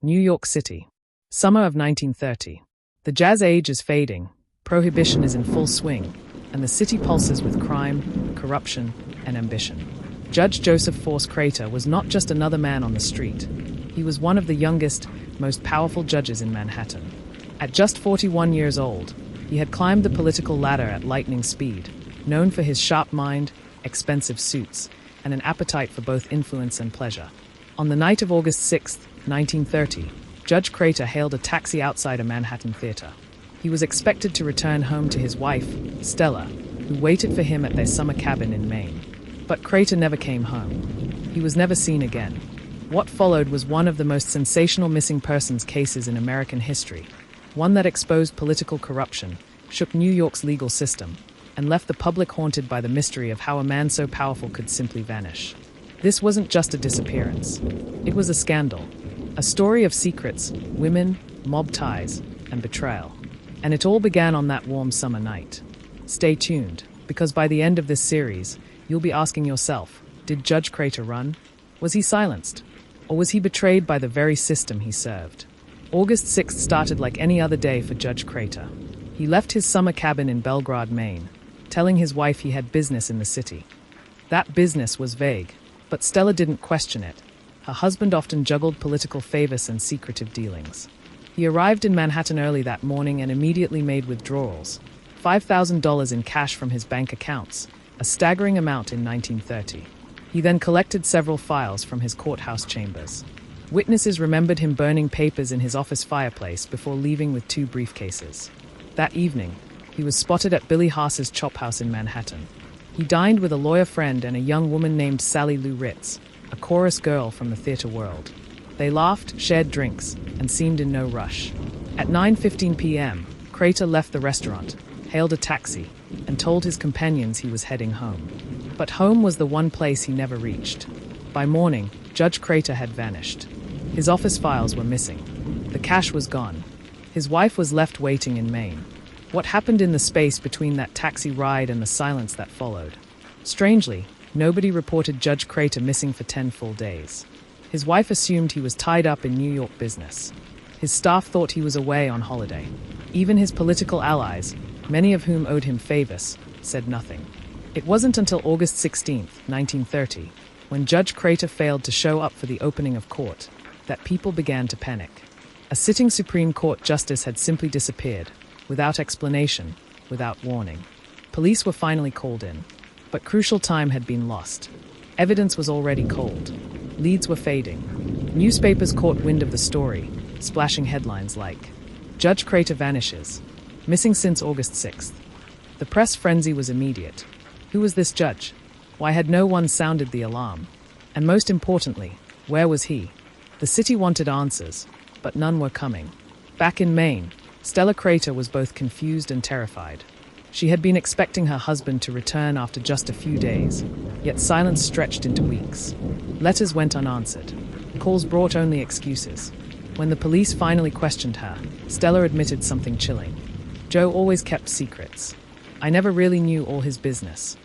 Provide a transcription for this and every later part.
New York City. Summer of 1930. The jazz age is fading, prohibition is in full swing, and the city pulses with crime, corruption, and ambition. Judge Joseph Force Crater was not just another man on the street. He was one of the youngest, most powerful judges in Manhattan. At just 41 years old, he had climbed the political ladder at lightning speed, known for his sharp mind, expensive suits, and an appetite for both influence and pleasure. On the night of August 6, 1930, Judge Crater hailed a taxi outside a Manhattan theater. He was expected to return home to his wife, Stella, who waited for him at their summer cabin in Maine. But Crater never came home. He was never seen again. What followed was one of the most sensational missing persons cases in American history, one that exposed political corruption, shook New York's legal system, and left the public haunted by the mystery of how a man so powerful could simply vanish. This wasn't just a disappearance. It was a scandal. A story of secrets, women, mob ties, and betrayal. And it all began on that warm summer night. Stay tuned, because by the end of this series, you'll be asking yourself, did Judge Crater run? Was he silenced? Or was he betrayed by the very system he served? August 6th started like any other day for Judge Crater. He left his summer cabin in Belgrade, Maine, telling his wife he had business in the city. That business was vague, but Stella didn't question it. Her husband often juggled political favors and secretive dealings. He arrived in Manhattan early that morning and immediately made withdrawals, $5,000 in cash from his bank accounts, a staggering amount in 1930. He then collected several files from his courthouse chambers. Witnesses remembered him burning papers in his office fireplace before leaving with 2 briefcases. That evening, he was spotted at Billy Haas's Chop House in Manhattan. He dined with a lawyer friend and a young woman named Sally Lou Ritz, a chorus girl from the theater world. They laughed, shared drinks, and seemed in no rush. At 9:15 p.m., Crater left the restaurant, hailed a taxi, and told his companions he was heading home. But home was the one place he never reached. By morning, Judge Crater had vanished. His office files were missing. The cash was gone. His wife was left waiting in Maine. What happened in the space between that taxi ride and the silence that followed? Strangely, nobody reported Judge Crater missing for 10 full days. His wife assumed he was tied up in New York business. His staff thought he was away on holiday. Even his political allies, many of whom owed him favors, said nothing. It wasn't until August 16, 1930, when Judge Crater failed to show up for the opening of court, that people began to panic. A sitting Supreme Court justice had simply disappeared, without explanation, without warning. Police were finally called in, but crucial time had been lost. Evidence was already cold. Leads were fading. Newspapers caught wind of the story, splashing headlines like, "Judge Crater vanishes. Missing since August 6th. The press frenzy was immediate. Who was this judge? Why had no one sounded the alarm? And most importantly, where was he? The city wanted answers, but none were coming. Back in Maine, Stella Crater was both confused and terrified. She had been expecting her husband to return after just a few days, yet silence stretched into weeks. Letters went unanswered. Calls brought only excuses. When the police finally questioned her, Stella admitted something chilling. Joe always kept secrets. I never really knew all his business.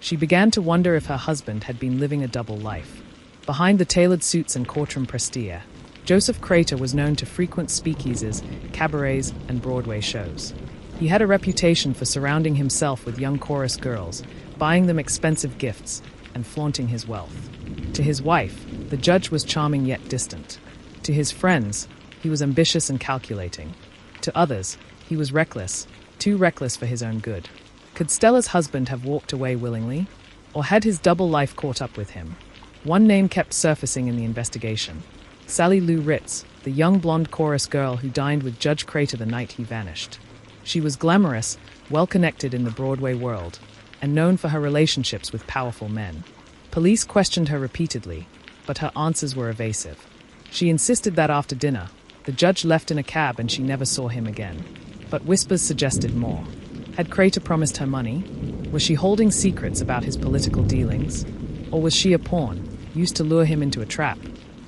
She began to wonder if her husband had been living a double life. Behind the tailored suits and courtroom prestige, Joseph Crater was known to frequent speakeasies, cabarets, and Broadway shows. He had a reputation for surrounding himself with young chorus girls, buying them expensive gifts, and flaunting his wealth. To his wife, the judge was charming yet distant. To his friends, he was ambitious and calculating. To others, he was reckless, too reckless for his own good. Could Stella's husband have walked away willingly? Or had his double life caught up with him? One name kept surfacing in the investigation. Sally Lou Ritz, the young blonde chorus girl who dined with Judge Crater the night he vanished. She was glamorous, well-connected in the Broadway world, and known for her relationships with powerful men. Police questioned her repeatedly, but her answers were evasive. She insisted that after dinner, the judge left in a cab and she never saw him again. But whispers suggested more. Had Crater promised her money? Was she holding secrets about his political dealings? Or was she a pawn, used to lure him into a trap?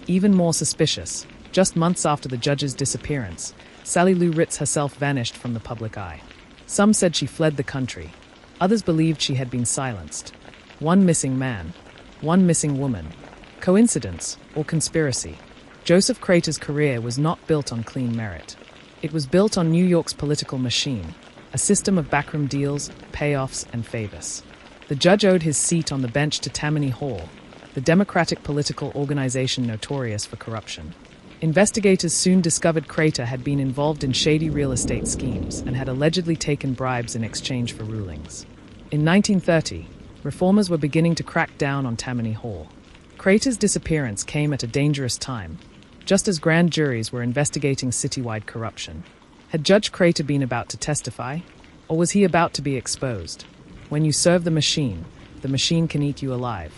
Even more suspicious, just months after the judge's disappearance, Sally Lou Ritz herself vanished from the public eye. Some said she fled the country. Others believed she had been silenced. One missing man, one missing woman. Coincidence or conspiracy? Joseph Crater's career was not built on clean merit. It was built on New York's political machine, a system of backroom deals, payoffs, and favors. The judge owed his seat on the bench to Tammany Hall, the Democratic political organization notorious for corruption. Investigators soon discovered Crater had been involved in shady real estate schemes and had allegedly taken bribes in exchange for rulings. In 1930, reformers were beginning to crack down on Tammany Hall. Crater's disappearance came at a dangerous time, just as grand juries were investigating citywide corruption. Had Judge Crater been about to testify, or was he about to be exposed? When you serve the machine can eat you alive.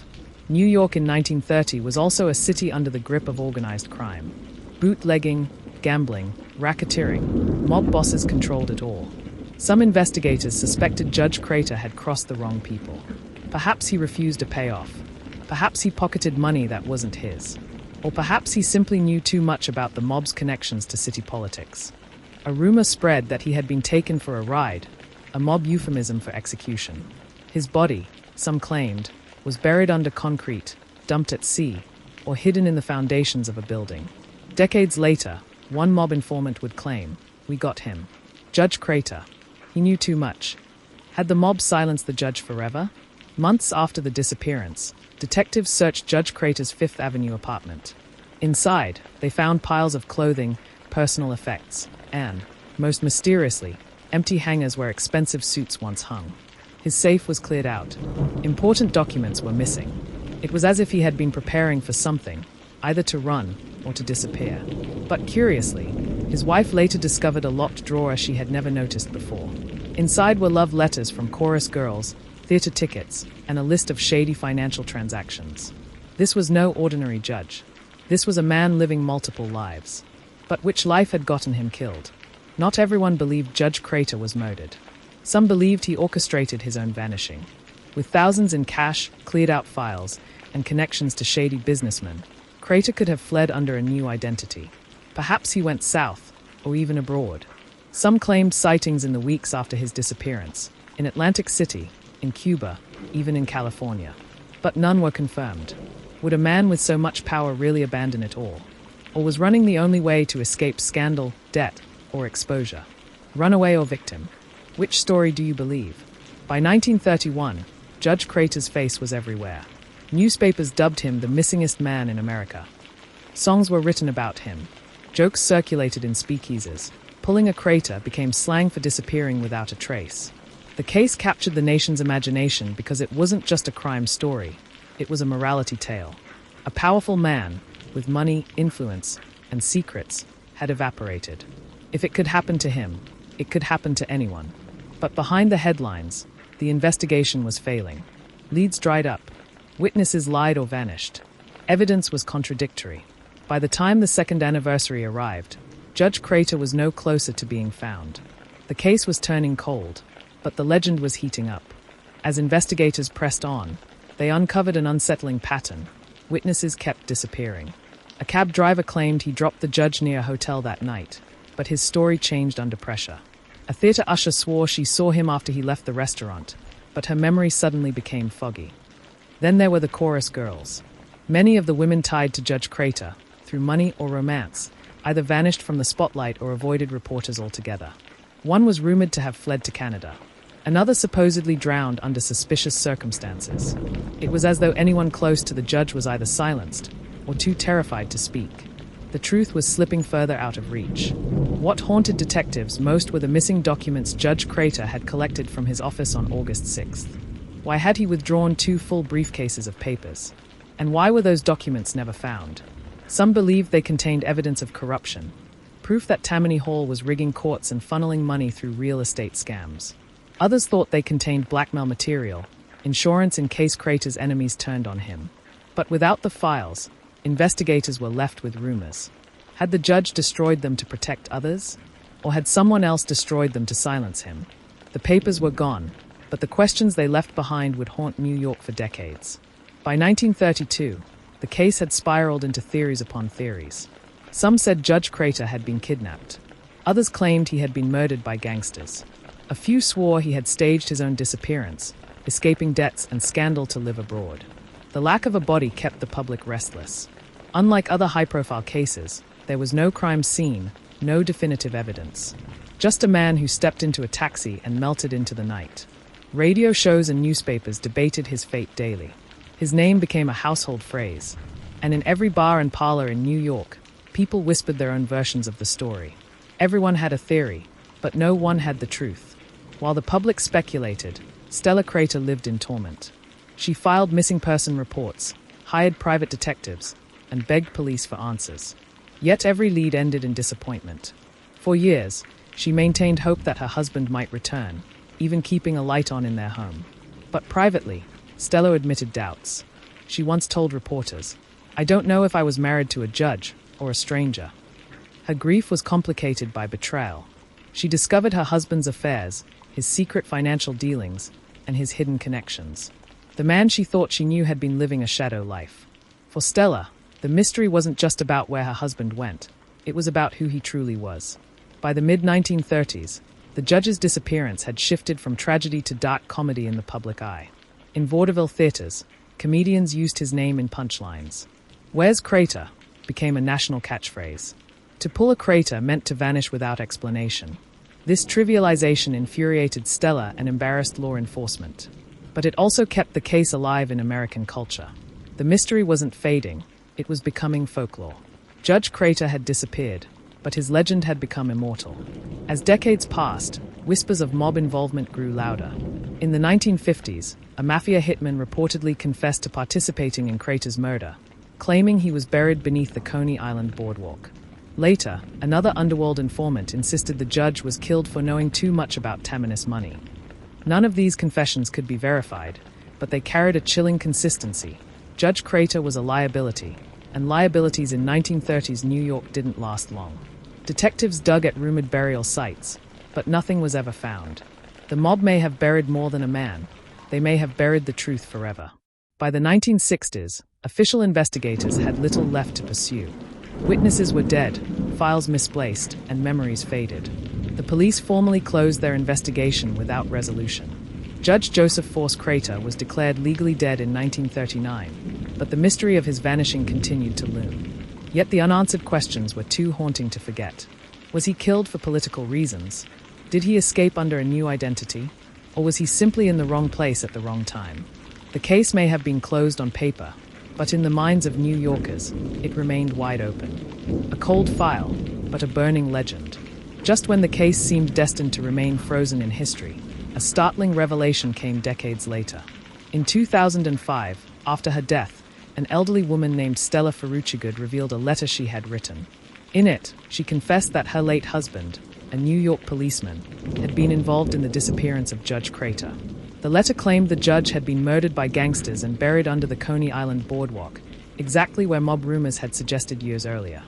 New York in 1930 was also a city under the grip of organized crime. Bootlegging, gambling, racketeering, mob bosses controlled it all. Some investigators suspected Judge Crater had crossed the wrong people. Perhaps he refused a payoff. Perhaps he pocketed money that wasn't his. Or perhaps he simply knew too much about the mob's connections to city politics. A rumor spread that he had been taken for a ride, a mob euphemism for execution. His body, some claimed, was buried under concrete, dumped at sea, or hidden in the foundations of a building. Decades later, one mob informant would claim, "We got him. Judge Crater. He knew too much." Had the mob silenced the judge forever? Months after the disappearance, detectives searched Judge Crater's Fifth Avenue apartment. Inside, they found piles of clothing, personal effects, and, most mysteriously, empty hangers where expensive suits once hung. His safe was cleared out. Important documents were missing. It was as if he had been preparing for something, either to run or to disappear. But curiously, his wife later discovered a locked drawer she had never noticed before. Inside were love letters from chorus girls, theater tickets, and a list of shady financial transactions. This was no ordinary judge. This was a man living multiple lives. But which life had gotten him killed? Not everyone believed Judge Crater was murdered. Some believed he orchestrated his own vanishing. With thousands in cash, cleared-out files, and connections to shady businessmen, Crater could have fled under a new identity. Perhaps he went south, or even abroad. Some claimed sightings in the weeks after his disappearance, in Atlantic City, in Cuba, even in California. But none were confirmed. Would a man with so much power really abandon it all? Or was running the only way to escape scandal, debt, or exposure? Runaway or victim? Which story do you believe? By 1931, Judge Crater's face was everywhere. Newspapers dubbed him the Missingest Man in America. Songs were written about him. Jokes circulated in speakeasies. Pulling a crater became slang for disappearing without a trace. The case captured the nation's imagination because it wasn't just a crime story. It was a morality tale. A powerful man, with money, influence, and secrets, had evaporated. If it could happen to him, it could happen to anyone. But behind the headlines, the investigation was failing. Leads dried up. Witnesses lied or vanished. Evidence was contradictory. By the time the second anniversary arrived, Judge Crater was no closer to being found. The case was turning cold, but the legend was heating up. As investigators pressed on, they uncovered an unsettling pattern. Witnesses kept disappearing. A cab driver claimed he dropped the judge near a hotel that night, but his story changed under pressure. A theater usher swore she saw him after he left the restaurant, but her memory suddenly became foggy. Then there were the chorus girls. Many of the women tied to Judge Crater, through money or romance, either vanished from the spotlight or avoided reporters altogether. One was rumored to have fled to Canada. Another supposedly drowned under suspicious circumstances. It was as though anyone close to the judge was either silenced or too terrified to speak. The truth was slipping further out of reach. What haunted detectives most were the missing documents Judge Crater had collected from his office on August 6th. Why had he withdrawn 2 full briefcases of papers? And why were those documents never found? Some believed they contained evidence of corruption, proof that Tammany Hall was rigging courts and funneling money through real estate scams. Others thought they contained blackmail material, insurance in case Crater's enemies turned on him. But without the files, investigators were left with rumors. Had the judge destroyed them to protect others? Or had someone else destroyed them to silence him? The papers were gone, but the questions they left behind would haunt New York for decades. By 1932, the case had spiraled into theories upon theories. Some said Judge Crater had been kidnapped. Others claimed he had been murdered by gangsters. A few swore he had staged his own disappearance, escaping debts and scandal to live abroad. The lack of a body kept the public restless. Unlike other high-profile cases, there was no crime scene, no definitive evidence. Just a man who stepped into a taxi and melted into the night. Radio shows and newspapers debated his fate daily. His name became a household phrase, and in every bar and parlor in New York, people whispered their own versions of the story. Everyone had a theory, but no one had the truth. While the public speculated, Stella Crater lived in torment. She filed missing person reports, hired private detectives, and begged police for answers. Yet every lead ended in disappointment. For years, she maintained hope that her husband might return, even keeping a light on in their home. But privately, Stella admitted doubts. She once told reporters, "I don't know if I was married to a judge or a stranger." Her grief was complicated by betrayal. She discovered her husband's affairs, his secret financial dealings, and his hidden connections. The man she thought she knew had been living a shadow life. For Stella, the mystery wasn't just about where her husband went, it was about who he truly was. By the mid-1930s, the judge's disappearance had shifted from tragedy to dark comedy in the public eye. In vaudeville theaters, comedians used his name in punchlines. "Where's Crater?" became a national catchphrase. To pull a crater meant to vanish without explanation. This trivialization infuriated Stella and embarrassed law enforcement. But it also kept the case alive in American culture. The mystery wasn't fading, it was becoming folklore. Judge Crater had disappeared, but his legend had become immortal. As decades passed, whispers of mob involvement grew louder. In the 1950s, a mafia hitman reportedly confessed to participating in Crater's murder, claiming he was buried beneath the Coney Island boardwalk. Later, another underworld informant insisted the judge was killed for knowing too much about Tammany's money. None of these confessions could be verified, but they carried a chilling consistency. Judge Crater was a liability, and liabilities in 1930s New York didn't last long. Detectives dug at rumored burial sites, but nothing was ever found. The mob may have buried more than a man. They may have buried the truth forever. By the 1960s, official investigators had little left to pursue. Witnesses were dead, files misplaced, and memories faded. The police formally closed their investigation without resolution. Judge Joseph Force Crater was declared legally dead in 1939, but the mystery of his vanishing continued to loom. Yet the unanswered questions were too haunting to forget. Was he killed for political reasons? Did he escape under a new identity? Or was he simply in the wrong place at the wrong time? The case may have been closed on paper, but in the minds of New Yorkers, it remained wide open. A cold file, but a burning legend. Just when the case seemed destined to remain frozen in history, a startling revelation came decades later. In 2005, after her death, an elderly woman named Stella Ferruccigood revealed a letter she had written. In it, she confessed that her late husband, a New York policeman, had been involved in the disappearance of Judge Crater. The letter claimed the judge had been murdered by gangsters and buried under the Coney Island boardwalk, exactly where mob rumors had suggested years earlier.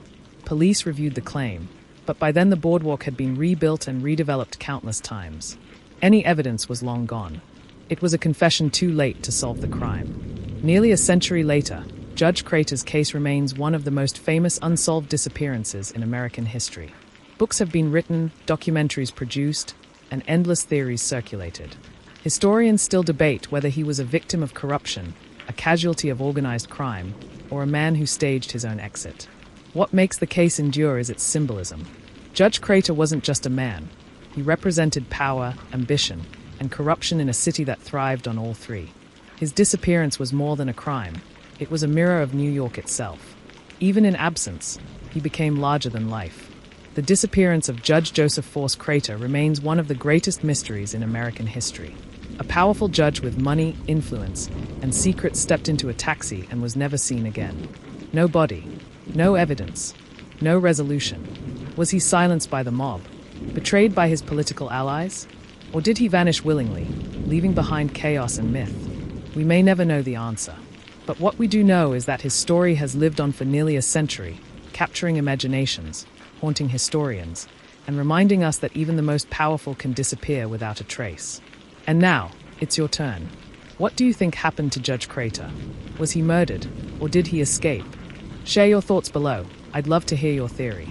Police reviewed the claim, but by then the boardwalk had been rebuilt and redeveloped countless times. Any evidence was long gone. It was a confession too late to solve the crime. Nearly a century later, Judge Crater's case remains one of the most famous unsolved disappearances in American history. Books have been written, documentaries produced, and endless theories circulated. Historians still debate whether he was a victim of corruption, a casualty of organized crime, or a man who staged his own exit. What makes the case endure is its symbolism. Judge Crater wasn't just a man. He represented power, ambition, and corruption in a city that thrived on all three. His disappearance was more than a crime. It was a mirror of New York itself. Even in absence, he became larger than life. The disappearance of Judge Joseph Force Crater remains one of the greatest mysteries in American history. A powerful judge with money, influence, and secrets stepped into a taxi and was never seen again. No body, no evidence, no resolution. Was he silenced by the mob? Betrayed by his political allies? Or did he vanish willingly, leaving behind chaos and myth? We may never know the answer. But what we do know is that his story has lived on for nearly a century, capturing imaginations, haunting historians, and reminding us that even the most powerful can disappear without a trace. And now, it's your turn. What do you think happened to Judge Crater? Was he murdered, or did he escape? Share your thoughts below. I'd love to hear your theory.